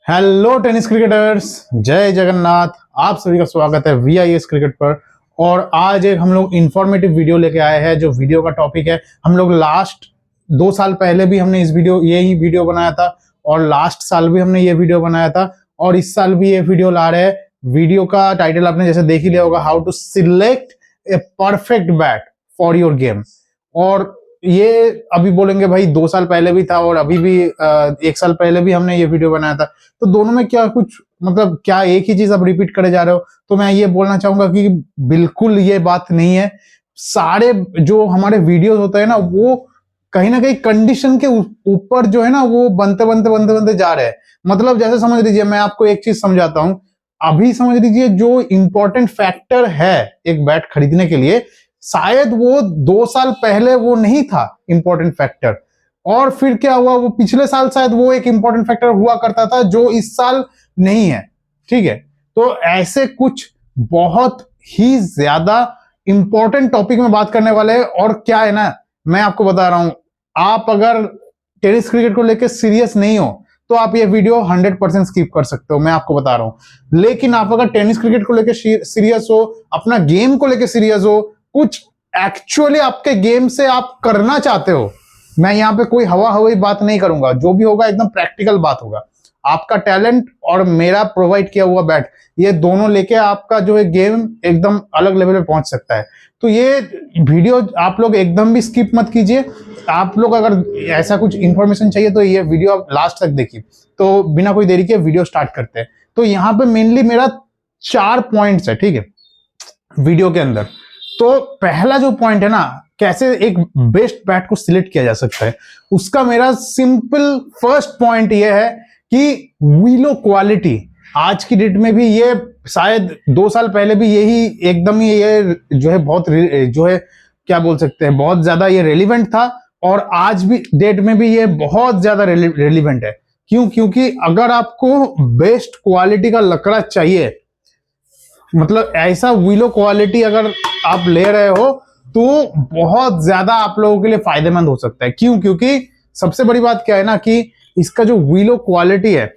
Hello tennis cricketers, जय जगन्नाथ। आप सभी का स्वागत है VIS क्रिकेट पर। और आज एक हम लोग इंफॉर्मेटिव वीडियो लेके आए हैं। जो वीडियो का टॉपिक है, हम लोग लास्ट 2 साल पहले भी हमने यही वीडियो बनाया था और लास्ट साल भी हमने ये वीडियो बनाया था और इस साल भी ये वीडियो ला रहे हैं। वीडियो का टाइटल आपने जैसे देख ही लिया होगा, how to select a perfect bat for your game. और ये अभी बोलेंगे भाई 2 साल पहले भी था और अभी भी 1 साल पहले भी हमने ये वीडियो बनाया था, तो दोनों में क्या कुछ मतलब क्या एक ही चीज आप रिपीट करे जा रहे हो? तो मैं ये बोलना चाहूंगा कि बिल्कुल ये बात नहीं है। सारे जो हमारे वीडियोस होते हैं ना, वो कहीं ना कहीं कंडीशन के ऊपर जो है ना, वो बनते जा रहे हैं। मतलब जैसे समझ लीजिए, मैं आपको एक चीज समझाता हूं। अभी समझ लीजिए, जो इंपॉर्टेंट फैक्टर है एक बैट खरीदने के लिए, शायद वो 2 साल पहले वो नहीं था इंपॉर्टेंट फैक्टर। और फिर क्या हुआ, वो पिछले साल शायद वो एक इंपॉर्टेंट फैक्टर हुआ करता था जो इस साल नहीं है। ठीक है, तो ऐसे कुछ बहुत ही ज्यादा इंपॉर्टेंट टॉपिक में बात करने वाले हैं। और क्या है ना, मैं आपको बता रहा हूं, आप अगर टेनिस क्रिकेट को लेकर सीरियस नहीं हो तो आप ये वीडियो 100% स्किप कर सकते हो, मैं आपको बता रहा हूं। लेकिन आप अगर टेनिस क्रिकेट को लेकर सीरियस हो, अपना गेम को लेकर सीरियस हो, कुछ एक्चुअली आपके गेम से आप करना चाहते हो, मैं यहां पे कोई हवा हवाई बात नहीं करूंगा। जो भी होगा एकदम प्रैक्टिकल बात होगा। आपका टैलेंट और मेरा प्रोवाइड किया हुआ बैट, ये दोनों लेके आपका जो है गेम एकदम अलग लेवल पे पहुंच सकता है। तो ये वीडियो आप लोग एकदम भी स्किप मत कीजिए। आप लोग अगर ऐसा कुछ इंफॉर्मेशन चाहिए तो ये वीडियो आप लास्ट तक देखिए। तो बिना कोई देरी के वीडियो स्टार्ट करते हैं। तो यहाँ पे मेनली मेरा 4 पॉइंट्स है, ठीक है, वीडियो के अंदर। तो पहला जो पॉइंट है ना, कैसे एक बेस्ट बैट को सिलेक्ट किया जा सकता है, उसका मेरा सिंपल फर्स्ट पॉइंट ये है कि विलो क्वालिटी। आज की डेट में भी ये, शायद 2 साल पहले भी यही एकदम ही ये जो है बहुत जो है क्या बोल सकते हैं, बहुत ज्यादा ये रेलिवेंट था। और आज भी डेट में भी ये बहुत ज्यादा रेलिवेंट है। क्यों? क्योंकि अगर आपको बेस्ट क्वालिटी का लकड़ा चाहिए, मतलब ऐसा विलो क्वालिटी अगर आप ले रहे हो, तो बहुत ज्यादा आप लोगों के लिए फायदेमंद हो सकता है। क्यों? क्योंकि सबसे बड़ी बात क्या है ना, कि इसका जो विलो क्वालिटी है,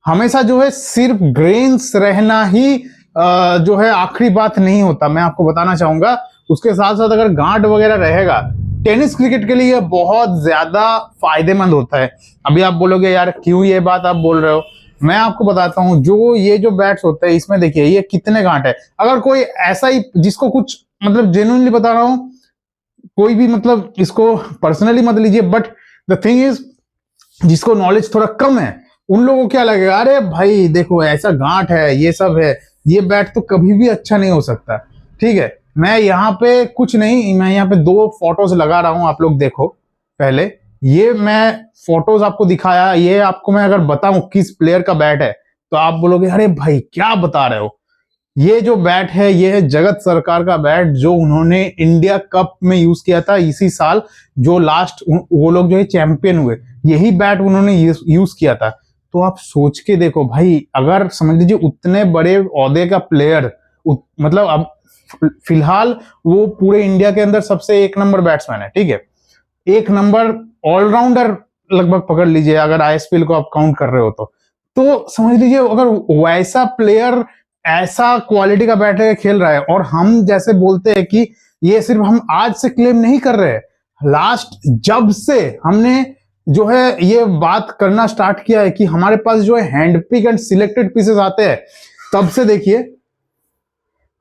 हमेशा जो है सिर्फ ग्रेन्स रहना ही जो है आखिरी बात नहीं होता, मैं आपको बताना चाहूंगा। उसके साथ साथ अगर गांठ वगैरह रहेगा, टेनिस क्रिकेट के लिए यह बहुत ज्यादा फायदेमंद होता है। अभी आप बोलोगे यार क्यों ये बात आप बोल रहे हो, मैं आपको बताता हूं। ये जो बैट्स होते हैं, इसमें देखिए ये कितने गांठ है। अगर कोई ऐसा ही जिसको कुछ मतलब जेन्युइनली बता रहा हूं, कोई भी मतलब इसको पर्सनली मत लीजिए, बट द थिंग इज, जिसको नॉलेज थोड़ा कम है, उन लोगों को क्या लगेगा, अरे भाई देखो ऐसा गांठ है, ये सब है, ये बैट तो कभी भी अच्छा नहीं हो सकता। ठीक है, मैं यहाँ पे कुछ नहीं, मैं यहाँ पे 2 फोटोज लगा रहा हूं, आप लोग देखो। पहले ये मैं फोटोज आपको दिखाया, ये आपको मैं अगर बताऊं किस प्लेयर का बैट है, तो आप बोलोगे अरे भाई क्या बता रहे हो। ये जो बैट है, ये है जगत सरकार का बैट, जो उन्होंने इंडिया कप में यूज किया था इसी साल। जो लास्ट वो लोग जो है चैंपियन हुए, यही बैट उन्होंने यूज किया था। तो आप सोच के देखो भाई, अगर समझ लीजिए उतने बड़े ओहदे का प्लेयर, मतलब अब फिलहाल वो पूरे इंडिया के अंदर सबसे 1 नंबर बैट्समैन है, ठीक है, 1 नंबर ऑलराउंडर लगभग पकड़ लीजिए, अगर ISPL को आप काउंट कर रहे हो तो समझ लीजिए अगर वैसा प्लेयर ऐसा क्वालिटी का बैट लेकर खेल रहा है। और हम जैसे बोलते हैं कि ये सिर्फ हम आज से क्लेम नहीं कर रहे हैं, लास्ट जब से हमने जो है ये बात करना स्टार्ट किया है कि हमारे पास जो है hand pick and selected pieces आते हैं, तब से देखिए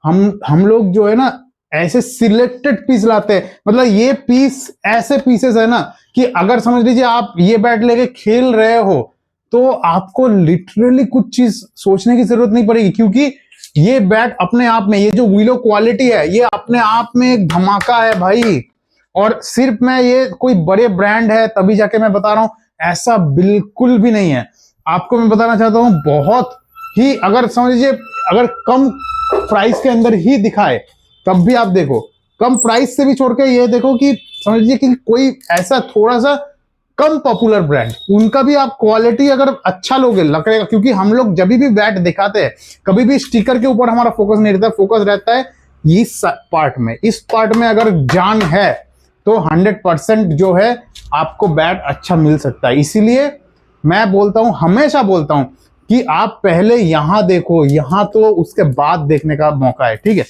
हम लोग जो है ना ऐसे सिलेक्टेड पीस लाते हैं। मतलब ये पीस ऐसे पीसेस है ना, कि अगर समझ लीजिए आप ये बैट लेके खेल रहे हो, तो आपको लिटरली कुछ चीज सोचने की जरूरत नहीं पड़ेगी। क्योंकि ये बैट अपने आप में, ये जो विलो क्वालिटी है, ये अपने आप में एक धमाका है भाई। और सिर्फ मैं ये कोई बड़े ब्रांड है तभी जाके मैं बता रहा हूं, ऐसा बिल्कुल भी नहीं है। आपको मैं बताना चाहता हूं, बहुत ही अगर समझ लीजिए अगर कम प्राइस के अंदर ही दिखाए, तब भी आप देखो, कम प्राइस से भी छोड़ के ये देखो कि समझ लीजिए कि कोई ऐसा थोड़ा सा कम पॉपुलर ब्रांड, उनका भी आप क्वालिटी अगर अच्छा लोगे लगेगा। क्योंकि हम लोग जब भी बैट दिखाते हैं, कभी भी स्टिकर के ऊपर हमारा फोकस नहीं रहता, फोकस रहता है इस पार्ट में। इस पार्ट में अगर जान है तो 100% जो है आपको बैट अच्छा मिल सकता है। इसीलिए मैं बोलता हूं, हमेशा बोलता हूं कि आप पहले यहां देखो, यहां तो उसके बाद देखने का मौका है, ठीक है।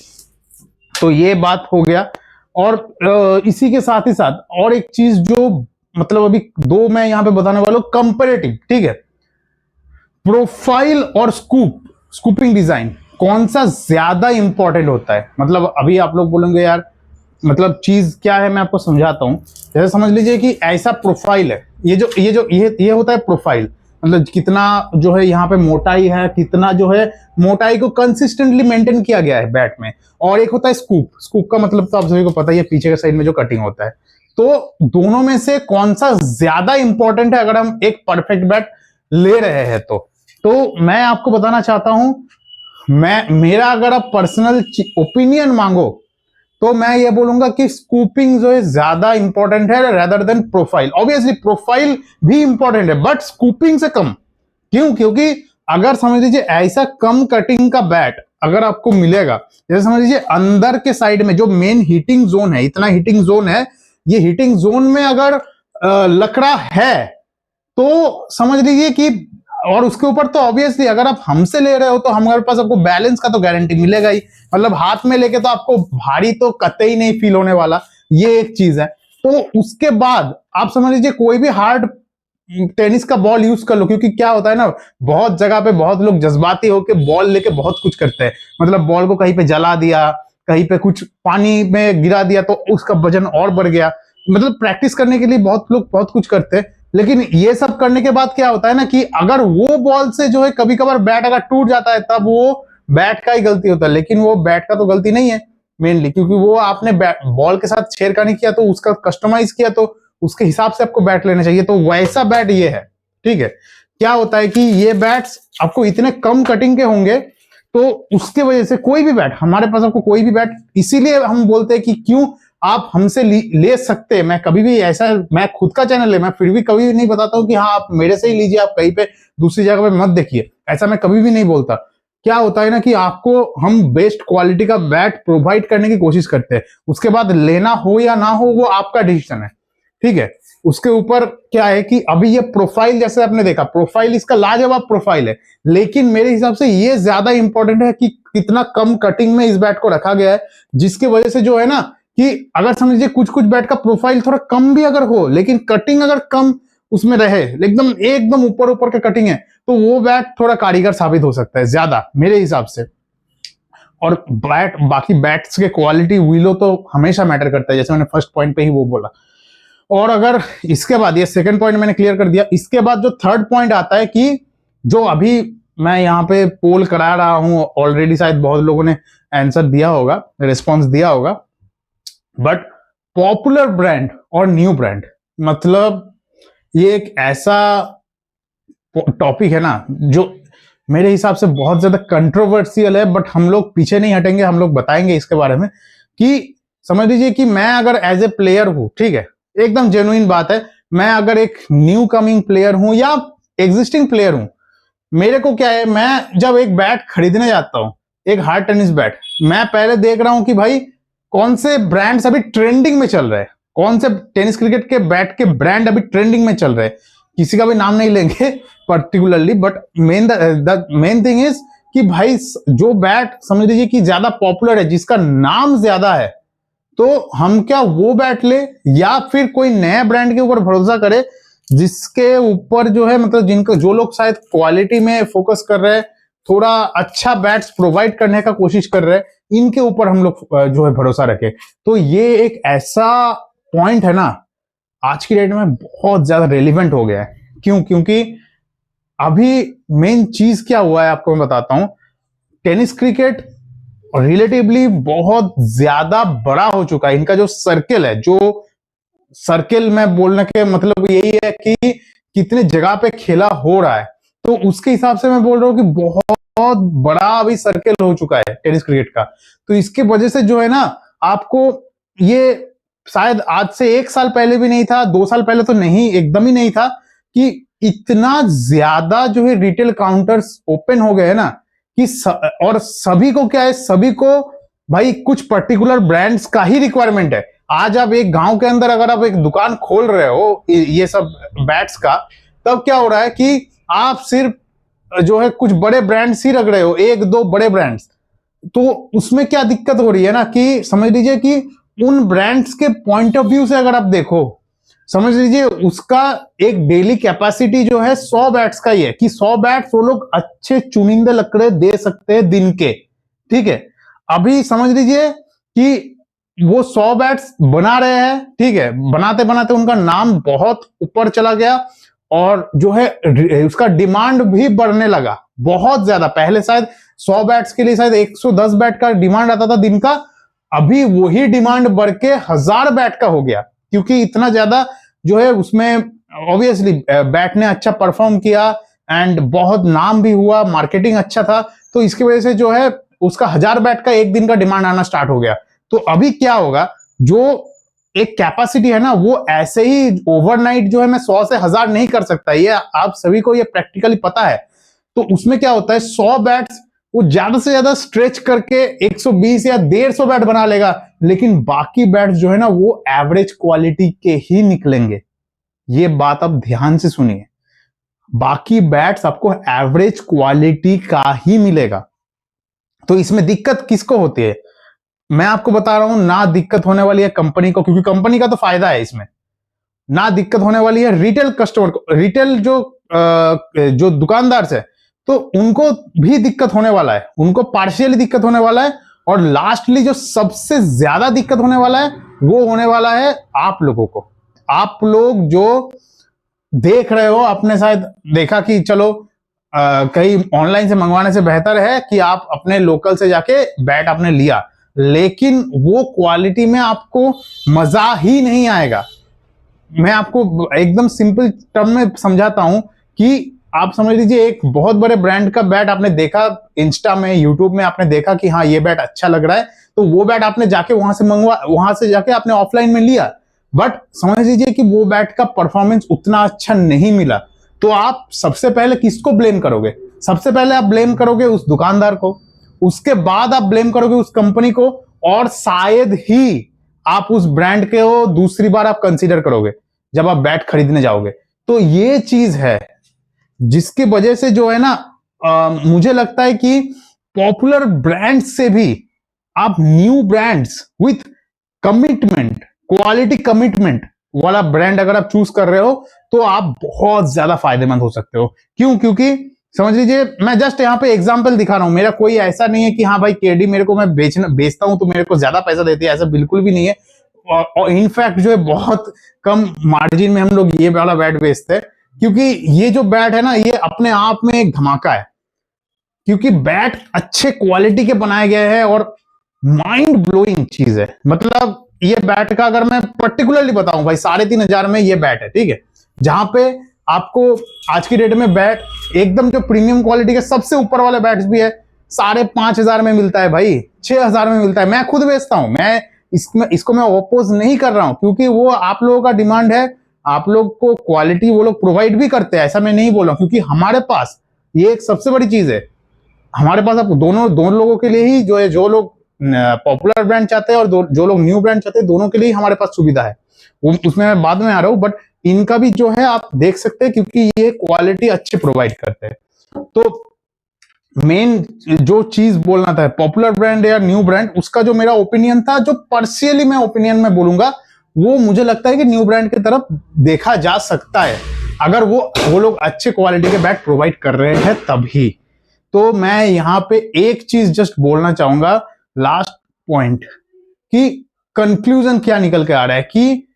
तो ये बात हो गया। और इसी के साथ ही साथ और एक चीज जो मतलब अभी दो मैं यहां पे बताने वाला हूं, कंपेरेटिव, ठीक है। प्रोफाइल और स्कूपिंग डिजाइन कौन सा ज्यादा इंपॉर्टेंट होता है? मतलब अभी आप लोग बोलेंगे यार मतलब चीज क्या है, मैं आपको समझाता हूं। जैसे समझ लीजिए कि ऐसा प्रोफाइल है, ये होता है प्रोफाइल, मतलब कितना जो है यहाँ पे मोटाई है, कितना जो है मोटाई को कंसिस्टेंटली मेंटेन किया गया है बैट में। और एक होता है स्कूप का मतलब तो आप सभी को पता ही है, पीछे के साइड में जो कटिंग होता है। तो दोनों में से कौन सा ज्यादा इंपॉर्टेंट है अगर हम एक परफेक्ट बैट ले रहे हैं तो मैं आपको बताना चाहता हूं, मेरा अगर आप पर्सनल ओपिनियन मांगो तो मैं ये बोलूंगा कि स्कूपिंग जो है ज्यादा इंपॉर्टेंट है rather than profile. Obviously profile भी इंपॉर्टेंट है बट स्कूपिंग से कम। क्यों? क्योंकि अगर समझ लीजिए ऐसा कम कटिंग का बैट अगर आपको मिलेगा, जैसे समझ लीजिए अंदर के साइड में जो मेन हीटिंग जोन है, इतना हीटिंग जोन है, ये हीटिंग जोन में अगर लकड़ा है तो समझ लीजिए कि, और उसके ऊपर तो ऑब्वियसली अगर आप हमसे ले रहे हो तो हमारे पास आपको बैलेंस का तो गारंटी मिलेगा ही, मतलब हाथ में लेके तो आपको भारी तो कतई नहीं फील होने वाला, ये एक चीज है। तो उसके बाद आप समझ लीजिए कोई भी हार्ड टेनिस का बॉल यूज कर लो, क्योंकि क्या होता है ना, बहुत जगह पे बहुत लोग जज्बाती होकर बॉल लेके बहुत कुछ करते हैं, मतलब बॉल को कहीं पे जला दिया, कहीं पे कुछ पानी में गिरा दिया तो उसका वजन और बढ़ गया, मतलब प्रैक्टिस करने के लिए बहुत लोग बहुत कुछ करते हैं। लेकिन ये सब करने के बाद क्या होता है ना कि अगर वो बॉल से जो है कभी कभार बैट अगर टूट जाता है तब वो बैट का ही गलती होता है, लेकिन वो बैट का तो गलती नहीं है मेनली, क्योंकि वो आपने बॉल के साथ छेड़खानी किया तो उसका कस्टमाइज किया तो उसके हिसाब से आपको बैट लेना चाहिए। तो वैसा बैट ये है, ठीक है। क्या होता है कि ये बैट्स आपको इतने कम कटिंग के होंगे तो उसके वजह से कोई भी बैट हमारे पास, आपको कोई भी बैट, इसीलिए हम बोलते हैं कि क्यों आप हमसे ले सकते हैं। मैं कभी भी ऐसा, मैं खुद का चैनल है, मैं फिर भी कभी भी नहीं बताता हूं कि हाँ आप मेरे से ही लीजिए, आप कहीं पे दूसरी जगह पे मत देखिए, ऐसा मैं कभी भी नहीं बोलता। क्या होता है ना कि आपको हम बेस्ट क्वालिटी का बैट प्रोवाइड करने की कोशिश करते हैं, उसके बाद लेना हो या ना हो वो आपका डिसीजन है, ठीक है। उसके ऊपर क्या है कि अभी ये प्रोफाइल जैसे आपने देखा, प्रोफाइल इसका लाजवाब प्रोफाइल है, लेकिन मेरे हिसाब से ये ज्यादा इंपॉर्टेंट है कि कितना कम कटिंग में इस बैट को रखा गया है, जिसकी वजह से जो है ना कि अगर समझिए कुछ कुछ बैट का प्रोफाइल थोड़ा कम भी अगर हो लेकिन कटिंग अगर कम उसमें रहे, एकदम ऊपर ऊपर का कटिंग है, तो वो बैट थोड़ा कारीगर साबित हो सकता है ज्यादा मेरे हिसाब से। और बैट, बाकी बैट्स के क्वालिटी विलो तो हमेशा मैटर करता है, जैसे मैंने फर्स्ट पॉइंट पे ही वो बोला। और अगर इसके बाद, ये सेकंड पॉइंट मैंने क्लियर कर दिया, इसके बाद जो थर्ड पॉइंट आता है कि जो अभी मैं यहाँ पे पोल करा रहा हूं, ऑलरेडी शायद बहुत लोगों ने आंसर दिया होगा, रिस्पॉन्स दिया होगा, बट पॉपुलर ब्रांड और न्यू ब्रांड, मतलब ये एक ऐसा टॉपिक है ना जो मेरे हिसाब से बहुत ज्यादा कंट्रोवर्शियल है, बट हम लोग पीछे नहीं हटेंगे, हम लोग बताएंगे इसके बारे में। कि समझ लीजिए कि मैं अगर एज ए प्लेयर हूं, ठीक है, एकदम जेन्युइन बात है, मैं अगर एक न्यू कमिंग प्लेयर हूं या एग्जिस्टिंग प्लेयर हूं, मेरे को क्या है, मैं जब एक बैट खरीदने जाता हूं, एक हार्ड टेनिस बैट, मैं पहले देख रहा हूं कि भाई कौन से ब्रांड्स अभी ट्रेंडिंग में चल रहे हैं, कौन से टेनिस क्रिकेट के बैट के ब्रांड अभी ट्रेंडिंग में चल रहे हैं। किसी का भी नाम नहीं लेंगे particularly, but main thing is कि भाई जो बैट समझ लीजिए कि ज्यादा पॉपुलर है, जिसका नाम ज्यादा है, तो हम क्या वो बैट ले या फिर कोई नया ब्रांड के ऊपर भरोसा करे जिसके ऊपर जो है मतलब जिनको, जो लोग शायद क्वालिटी में फोकस कर रहे हैं, थोड़ा अच्छा बैट्स प्रोवाइड करने का कोशिश कर रहे हैं, इनके ऊपर हम लोग जो है भरोसा रखें। तो ये एक ऐसा पॉइंट है ना आज की डेट में बहुत ज्यादा रेलिवेंट हो गया है। क्यों? क्योंकि अभी मेन चीज क्या हुआ है आपको मैं बताता हूं, टेनिस क्रिकेट रिलेटिवली बहुत ज्यादा बड़ा हो चुका है। इनका जो सर्किल है, जो सर्किल में बोलने के मतलब यही है कि कितने जगह पे खेला हो रहा है, तो उसके हिसाब से मैं बोल रहा हूँ कि बहुत बड़ा अभी सर्किल हो चुका है टेनिस क्रिकेट का। तो इसके वजह से जो है ना आपको ये शायद आज से 1 साल पहले भी नहीं था, 2 साल पहले तो नहीं, एकदम ही नहीं था कि इतना ज्यादा जो है रिटेल काउंटर्स ओपन हो गए हैं ना कि और सभी को क्या है, सभी को भाई कुछ पर्टिकुलर ब्रांड्स का ही रिक्वायरमेंट है। आज आप एक गांव के अंदर अगर आप एक दुकान खोल रहे हो ये सब बैट्स का, तब क्या हो रहा है कि आप सिर्फ जो है कुछ बड़े ब्रांड्स ही रख रहे हो, एक दो बड़े ब्रांड्स, तो उसमें क्या दिक्कत हो रही है ना कि समझ लीजिए कि उन ब्रांड्स के पॉइंट ऑफ व्यू से अगर आप देखो, समझ लीजिए उसका एक डेली कैपेसिटी जो है 100 बैट्स का ही है कि 100 बैट्स वो लोग अच्छे चुनिंदे लकड़े दे सकते हैं दिन के, ठीक है। अभी समझ लीजिए कि वो 100 बैट्स बना रहे हैं, ठीक है, बनाते बनाते उनका नाम बहुत ऊपर चला गया और जो है उसका डिमांड भी बढ़ने लगा बहुत ज्यादा। पहले शायद 100 बैट्स के लिए शायद 110 बैट का डिमांड आता था दिन का, अभी वही डिमांड बढ़ के 1000 बैट का हो गया, क्योंकि इतना ज्यादा जो है उसमें ऑब्वियसली बैट ने अच्छा परफॉर्म किया एंड बहुत नाम भी हुआ, मार्केटिंग अच्छा था, तो इसकी वजह से जो है उसका 1000 बैट का एक दिन का डिमांड आना स्टार्ट हो गया। तो अभी क्या होगा, जो एक कैपेसिटी है ना वो ऐसे ही ओवरनाइट जो है मैं 100 से 1000 नहीं कर सकता, ये आप सभी को ये प्रैक्टिकली पता है। तो उसमें क्या होता है, 100 बैट्स वो ज्यादा से ज्यादा स्ट्रेच करके 120 या 150 बैट बना लेगा, लेकिन बाकी बैट्स जो है ना वो एवरेज क्वालिटी के ही निकलेंगे। ये बात आप ध्यान से सुनिए, बाकी बैट्स आपको एवरेज क्वालिटी का ही मिलेगा। तो इसमें दिक्कत किसको होती है, मैं आपको बता रहा हूं, ना दिक्कत होने वाली है कंपनी को, क्योंकि कंपनी का तो फायदा है इसमें, ना दिक्कत होने वाली है रिटेल कस्टमर को, रिटेल जो दुकानदार है तो उनको भी दिक्कत होने वाला है, उनको पार्शियली दिक्कत होने वाला है, और लास्टली जो सबसे ज्यादा दिक्कत होने वाला है वो होने वाला है आप लोगों को। आप लोग जो देख रहे हो, आपने शायद देखा कि चलो कहीं ऑनलाइन से मंगवाने से बेहतर है कि आप अपने लोकल से जाके बैट आपने लिया, लेकिन वो क्वालिटी में आपको मजा ही नहीं आएगा। मैं आपको एकदम सिंपल टर्म में समझाता हूं कि आप समझ लीजिए एक बहुत बड़े ब्रांड का बैट आपने देखा इंस्टा में, यूट्यूब में आपने देखा कि हाँ ये बैट अच्छा लग रहा है, तो वो बैट आपने जाके वहां से जाके आपने ऑफलाइन में लिया, बट समझ लीजिए कि वो बैट का परफॉर्मेंस उतना अच्छा नहीं मिला, तो आप सबसे पहले किसको ब्लेम करोगे? सबसे पहले आप ब्लेम करोगे उस दुकानदार को, उसके बाद आप ब्लेम करोगे उस कंपनी को, और शायद ही आप उस ब्रांड के हो दूसरी बार आप कंसीडर करोगे जब आप बैट खरीदने जाओगे। तो ये चीज है जिसकी वजह से जो है ना मुझे लगता है कि पॉपुलर ब्रांड्स से भी आप new brands with commitment, quality commitment वाला ब्रांड अगर आप चूज कर रहे हो तो आप बहुत ज्यादा फायदेमंद हो सकते हो। क्यों? क्योंकि समझ लीजिए मैं जस्ट यहाँ पे एग्जांपल दिखा रहा हूं, मेरा कोई ऐसा नहीं है कि हाँ भाई केडी मेरे को मैं बेचता हूं तो मेरे को ज्यादा पैसा देती है, ऐसा बिल्कुल भी नहीं है। और इनफैक्ट जो है बहुत कम मार्जिन में हम लोग ये वाला बैट बेचते हैं, क्योंकि ये जो बैट है ना ये अपने आप में एक धमाका है, क्योंकि बैट अच्छे क्वालिटी के बनाए गए हैं और माइंड ब्लोइंग चीज है। मतलब ये बैट का अगर मैं पर्टिकुलरली बताऊं भाई 3500 में ये बैट है, ठीक है, जहां पे आपको आज की डेट में बैट एकदम जो प्रीमियम क्वालिटी के सबसे ऊपर वाले बैट्स भी है 5500 में मिलता है भाई, 6000 में मिलता है। मैं खुद बेचता हूं, मैं इसको मैं ओपोज नहीं कर रहा हूं, क्योंकि वो आप लोगों का डिमांड है, आप लोग को क्वालिटी वो लोग प्रोवाइड भी करते हैं, ऐसा मैं नहीं बोल रहा हूं, क्योंकि हमारे पास ये एक सबसे बड़ी चीज है, हमारे पास आप दोनों लोगों के लिए ही जो है, जो लोग पॉपुलर ब्रांड चाहते हैं और जो लोग न्यू ब्रांड चाहते हैं, दोनों के लिए हमारे पास सुविधा है। उसमें मैं बाद में आ रहा हूं, बट इनका भी जो है आप देख सकते हैं, क्योंकि ये क्वालिटी अच्छी प्रोवाइड करते हैं। तो मेन जो चीज बोलना था, पॉपुलर ब्रांड या न्यू ब्रांड, उसका जो मेरा ओपिनियन था, जो पर्सनली मैं ओपिनियन में बोलूंगा, वो मुझे लगता है कि न्यू ब्रांड की तरफ देखा जा सकता है, अगर वो लोग अच्छे क्वालिटी के बैट प्रोवाइड कर रहे हैं तभी। तो मैं यहां पे एक चीज जस्ट बोलना चाहूंगा, लास्ट पॉइंट, कि कंक्लूजन क्या निकल के आ रहा है कि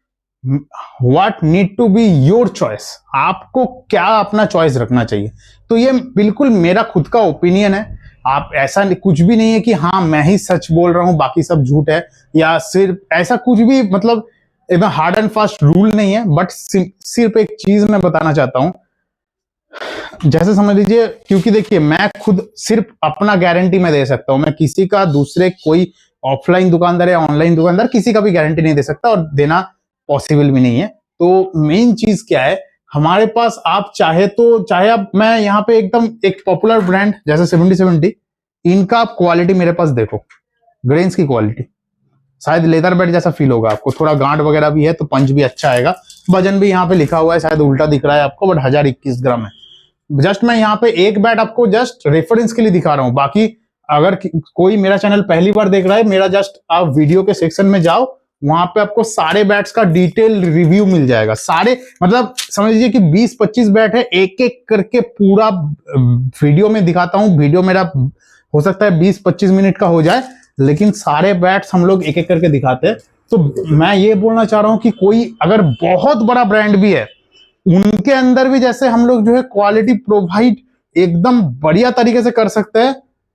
what need to be your choice, आपको क्या अपना चॉइस रखना चाहिए। तो ये बिल्कुल मेरा खुद का ओपिनियन है, आप ऐसा कुछ भी नहीं है कि हाँ मैं ही सच बोल रहा हूं बाकी सब झूठ है, या सिर्फ ऐसा कुछ भी, मतलब एकदम हार्ड एंड फास्ट रूल नहीं है, बट सिर्फ एक चीज मैं बताना चाहता हूं, जैसे समझ लीजिए, क्योंकि देखिए मैं खुद सिर्फ अपना गारंटी में दे सकता हूं, मैं किसी का दूसरे कोई ऑफलाइन दुकानदार या ऑनलाइन दुकानदार किसी का भी गारंटी नहीं दे सकता, और देना पॉसिबल भी नहीं है। तो मेन चीज क्या है, हमारे पास आप चाहे आप, मैं यहाँ पे एकदम एक पॉपुलर ब्रांड जैसे 70-70, इनका आप क्वालिटी मेरे पास देखो, ग्रेन्स की क्वालिटी शायद लेदर बैट जैसा फील होगा आपको, थोड़ा गांठ वगैरह भी है तो पंच भी अच्छा आएगा, वजन भी यहाँ पे लिखा हुआ है, शायद उल्टा दिख रहा है आपको, बट 1021 ग्राम है। जस्ट मैं यहाँ पे एक बैट आपको जस्ट रेफरेंस के लिए दिखा रहा हूँ। बाकी अगर कोई मेरा चैनल पहली बार देख रहा है, मेरा जस्ट आप वीडियो के सेक्शन में जाओ, वहां पे आपको सारे बैट्स का डिटेल रिव्यू मिल जाएगा। सारे मतलब समझ लीजिए कि 20-25 बैट है, एक एक करके पूरा वीडियो में दिखाता हूँ। वीडियो मेरा हो सकता है 20-25 मिनट का हो जाए, लेकिन सारे बैट्स हम लोग एक एक करके दिखाते हैं। तो मैं ये बोलना चाह रहा हूँ कि कोई अगर बहुत बड़ा ब्रांड भी है, उनके अंदर भी जैसे हम लोग जो है क्वालिटी प्रोवाइड एकदम बढ़िया तरीके से कर सकते हैं,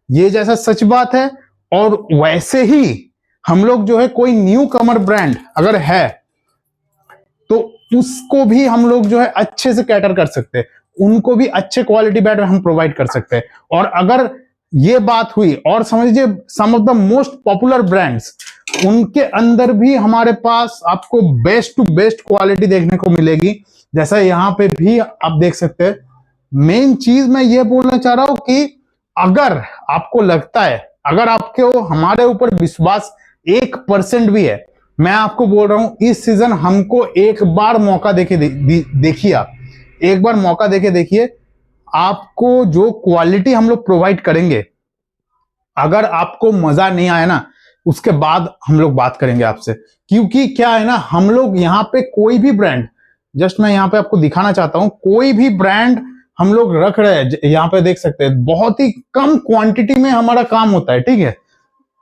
ये जैसा सच बात है। और वैसे ही हम लोग जो है कोई न्यू कमर ब्रांड अगर है तो उसको भी हम लोग जो है अच्छे से कैटर कर सकते हैं, उनको भी अच्छे क्वालिटी बैट हम प्रोवाइड कर सकते हैं। और अगर ये बात हुई, और समझ लीजिए some of the most popular brands, उनके अंदर भी हमारे पास आपको बेस्ट टू बेस्ट क्वालिटी देखने को मिलेगी। जैसा यहां पे भी आप देख सकते हैं। मेन चीज मैं ये बोलना चाह रहा हूं कि अगर आपको लगता है, अगर आपको हमारे ऊपर विश्वास 1% भी है, मैं आपको बोल रहा हूं इस सीजन हमको एक बार मौका देखिए आप एक बार मौका देके देखिए। आपको जो क्वालिटी हम लोग प्रोवाइड करेंगे, अगर आपको मजा नहीं आया ना, उसके बाद हम लोग बात करेंगे आपसे। क्योंकि क्या है ना, हम लोग यहाँ पे कोई भी ब्रांड, जस्ट मैं यहाँ पे आपको दिखाना चाहता हूं, कोई भी ब्रांड हम लोग रख रहे हैं, यहाँ पे देख सकते हैं बहुत ही कम क्वांटिटी में हमारा काम होता है, ठीक है।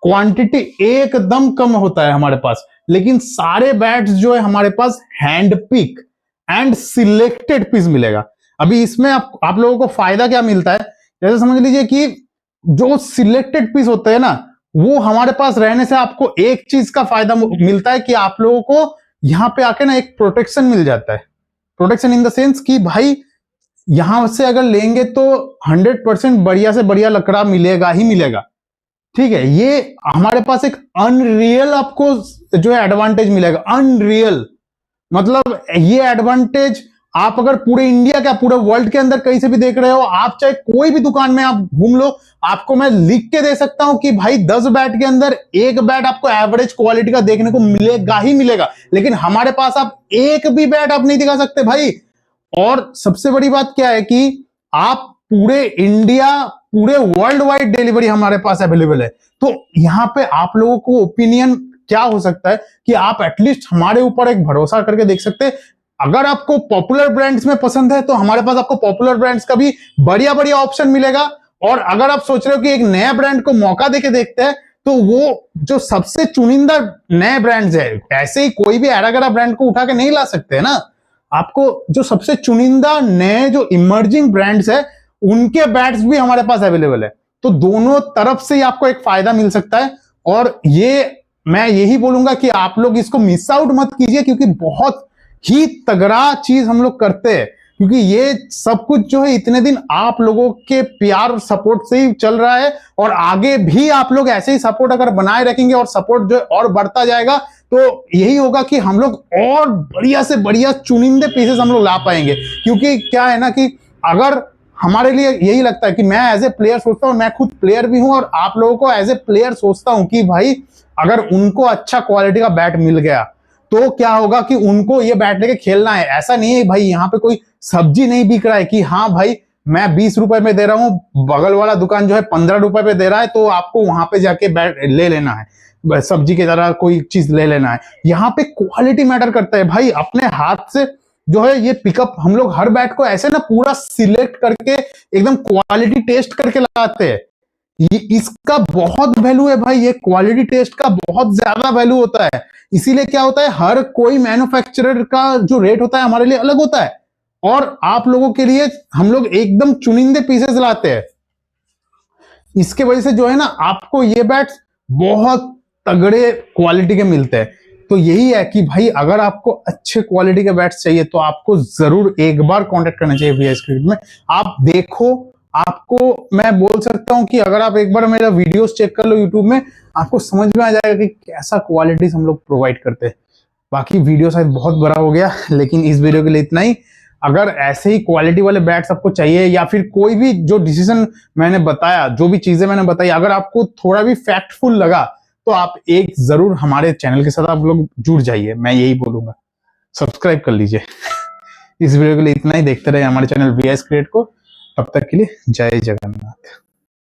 क्वांटिटी एकदम कम होता है हमारे पास, लेकिन सारे बैट्स जो है हमारे पास hand pick and selected piece मिलेगा। अभी इसमें आप लोगों को फायदा क्या मिलता है, जैसे समझ लीजिए कि जो सिलेक्टेड पीस होते हैं ना, वो हमारे पास रहने से आपको एक चीज का फायदा मिलता है कि आप लोगों को यहां पे आके ना एक प्रोटेक्शन मिल जाता है। प्रोटेक्शन इन द सेंस कि भाई यहां से अगर लेंगे तो 100% बढ़िया से बढ़िया लकड़ा मिलेगा ही मिलेगा, ठीक है। ये हमारे पास एक अनरियल आपको जो है एडवांटेज मिलेगा, अनरियल। मतलब ये एडवांटेज आप अगर पूरे इंडिया क्या पूरे वर्ल्ड के अंदर कहीं से भी देख रहे हो, आप चाहे कोई भी दुकान में आप घूम लो, आपको मैं लिख के दे सकता हूं कि भाई 10 बैट के अंदर एक बैट आपको एवरेज क्वालिटी का देखने को मिलेगा ही मिलेगा। लेकिन हमारे पास आप एक भी बैट आप नहीं दिखा सकते भाई। और सबसे बड़ी बात क्या है कि आप पूरे इंडिया, पूरे वर्ल्ड वाइड डिलीवरी हमारे पास अवेलेबल है। तो यहां पे आप लोगों को ओपिनियन क्या हो सकता है कि आप एटलीस्ट हमारे ऊपर एक भरोसा करके देख सकते हैं। अगर आपको पॉपुलर ब्रांड्स में पसंद है तो हमारे पास आपको पॉपुलर ब्रांड्स का भी बढ़िया बढ़िया ऑप्शन मिलेगा। और अगर आप सोच रहे हो कि एक नया ब्रांड को मौका देके देखते हैं, तो वो जो सबसे चुनिंदा नए ब्रांड्स है, ऐसे ही कोई भी एरागरा ब्रांड को उठा के नहीं ला सकते है ना। आपको जो सबसे चुनिंदा नए जो इमर्जिंग ब्रांड्स है, उनके बैट्स भी हमारे पास अवेलेबल है। तो दोनों तरफ से ही आपको एक फायदा मिल सकता है। और ये मैं यही बोलूंगा कि आप लोग इसको मिस आउट मत कीजिए, क्योंकि बहुत ही तगड़ा चीज हम लोग करते हैं। क्योंकि ये सब कुछ जो है इतने दिन आप लोगों के प्यार और सपोर्ट से ही चल रहा है, और आगे भी आप लोग ऐसे ही सपोर्ट अगर बनाए रखेंगे और सपोर्ट जो है और बढ़ता जाएगा, तो यही होगा कि हम लोग और बढ़िया से बढ़िया चुनिंदे पीसेस हम लोग ला पाएंगे। क्योंकि क्या है ना कि अगर हमारे लिए यही लगता है कि मैं एज ए प्लेयर सोचता हूँ, मैं खुद प्लेयर भी हूं, और आप लोगों को एज ए प्लेयर सोचता हूं कि भाई अगर उनको अच्छा क्वालिटी का बैट मिल गया तो क्या होगा कि उनको ये बैट लेके खेलना है। ऐसा नहीं है भाई यहाँ पे कोई सब्जी नहीं बिक रहा है कि हाँ भाई मैं 20 रुपए में दे रहा हूं, बगल वाला दुकान जो है 15 रुपए पे दे रहा है, तो आपको वहां पे जाके बैट ले लेना है, सब्जी की तरह कोई चीज ले लेना है। यहाँ पे क्वालिटी मैटर करता है भाई। अपने हाथ से जो है ये पिकअप हम लोग हर बैट को ऐसे ना पूरा सिलेक्ट करके एकदम क्वालिटी टेस्ट करके लाते हैं। ये इसका बहुत वैल्यू है भाई, ये क्वालिटी टेस्ट का बहुत ज्यादा वैल्यू होता है। इसीलिए क्या होता है, हर कोई मैन्युफैक्चरर का जो रेट होता है हमारे लिए अलग होता है, और आप लोगों के लिए हम लोग एकदम चुनिंदे पीसेस लाते हैं। इसके वजह से जो है ना आपको ये बैट्स बहुत तगड़े क्वालिटी के मिलते हैं। तो यही है कि भाई अगर आपको अच्छे क्वालिटी के बैट्स चाहिए तो आपको जरूर एक बार कांटेक्ट करना चाहिए वीआईएस क्रिकेट में। आप देखो, आपको मैं बोल सकता हूं कि अगर आप एक बार मेरा वीडियोस चेक कर लो यूट्यूब में, आपको समझ में आ जाएगा कि कैसा क्वालिटीज हम लोग प्रोवाइड करते हैं। बाकी वीडियो शायद बहुत बड़ा हो गया, लेकिन इस वीडियो के लिए इतना ही। अगर ऐसे ही क्वालिटी वाले बैट्स आपको चाहिए, या फिर कोई भी जो डिसीजन मैंने बताया, जो भी चीजें मैंने बताई, अगर आपको थोड़ा भी फैक्टफुल लगा, तो आप एक जरूर हमारे चैनल के साथ आप लोग जुड़ जाइए, मैं यही बोलूंगा। सब्सक्राइब कर लीजिए। इस वीडियो के लिए इतना ही। देखते रहे हमारे चैनल VIS क्रिएट को। तब तक के लिए जय जगन्नाथ।